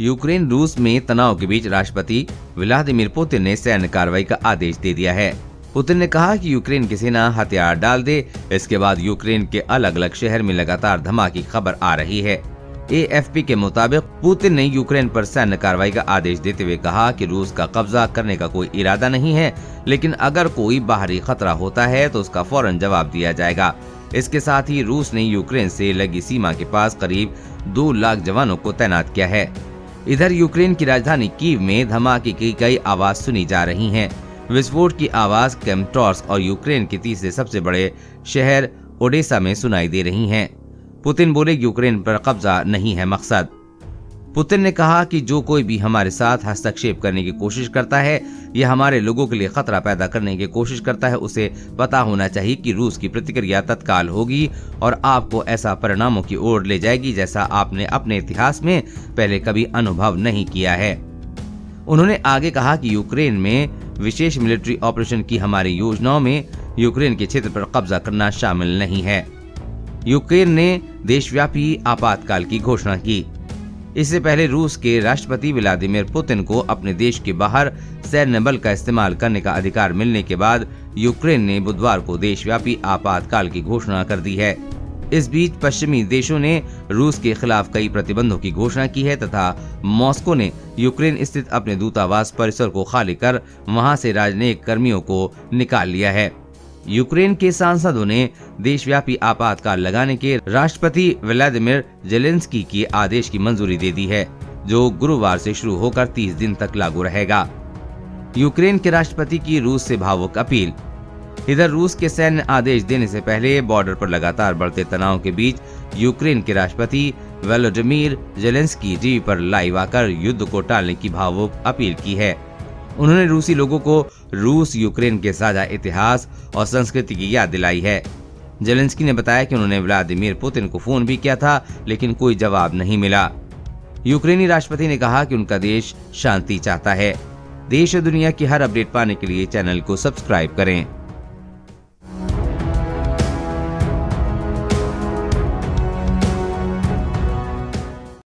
Ukraine रूस में तनाव के बीच राष्ट्रपति व्लादिमीर पुतिन ने सैन्य कार्रवाई का आदेश दे दिया है। पुतिन ने कहा कि यूक्रेन की सेना हथियार डाल दे। इसके बाद यूक्रेन के अलग अलग शहर में लगातार धमाके की खबर आ रही है। AFP के मुताबिक पुतिन ने यूक्रेन पर सैन्य कार्रवाई का आदेश देते हुए कहा कि रूस का कब्जा करने का कोई इरादा नहीं है, लेकिन अगर कोई बाहरी खतरा होता है तो उसका फौरन जवाब दिया जाएगा। इसके साथ ही रूस ने यूक्रेन से लगी सीमा के पास करीब 2 लाख जवानों को तैनात किया है। इधर यूक्रेन की राजधानी कीव में धमाके की कई आवाज सुनी जा रही हैं। विस्फोट की आवाज क्रेमाटोर्स्क और यूक्रेन के तीसरे सबसे बड़े शहर ओडेसा में सुनाई दे रही हैं। पुतिन बोले, यूक्रेन पर कब्जा नहीं है मकसद। पुतिन ने कहा कि जो कोई भी हमारे साथ हस्तक्षेप करने की कोशिश करता है या हमारे लोगों के लिए खतरा पैदा करने की कोशिश करता है, उसे पता होना चाहिए कि रूस की प्रतिक्रिया तत्काल होगी और आपको ऐसा परिणामों की ओर ले जाएगी जैसा आपने अपने इतिहास में पहले कभी अनुभव नहीं किया है। उन्होंने आगे कहा कि यूक्रेन में विशेष मिलिट्री ऑपरेशन की हमारी योजनाओं में यूक्रेन के क्षेत्र पर कब्जा करना शामिल नहीं है। यूक्रेन ने देशव्यापी आपातकाल की घोषणा की। इससे पहले रूस के राष्ट्रपति व्लादिमीर पुतिन को अपने देश के बाहर सैन्य बल का इस्तेमाल करने का अधिकार मिलने के बाद यूक्रेन ने बुधवार को देशव्यापी आपातकाल की घोषणा कर दी है। इस बीच पश्चिमी देशों ने रूस के खिलाफ कई प्रतिबंधों की घोषणा की है तथा मॉस्को ने यूक्रेन स्थित अपने दूतावास परिसर को खाली कर वहां से राजनयिक कर्मियों को निकाल लिया है। यूक्रेन के सांसदों ने देशव्यापी आपातकाल लगाने के राष्ट्रपति व्लादिमीर जेलेंस्की के आदेश की मंजूरी दे दी है, जो गुरुवार से शुरू होकर 30 दिन तक लागू रहेगा। यूक्रेन के राष्ट्रपति की रूस से भावुक अपील। इधर रूस के सैन्य आदेश देने से पहले बॉर्डर पर लगातार बढ़ते तनाव के बीच यूक्रेन के राष्ट्रपति वोलोदिमीर जेलेंस्की टीवी पर लाइव आकर युद्ध को टालने की भावुक अपील की है। उन्होंने रूसी लोगों को रूस यूक्रेन के साझा इतिहास और संस्कृति की याद दिलाई है। जेलेंस्की ने बताया कि उन्होंने व्लादिमीर पुतिन को फोन भी किया था, लेकिन कोई जवाब नहीं मिला। यूक्रेनी राष्ट्रपति ने कहा कि उनका देश शांति चाहता है। देश और दुनिया की हर अपडेट पाने के लिए चैनल को सब्सक्राइब करें।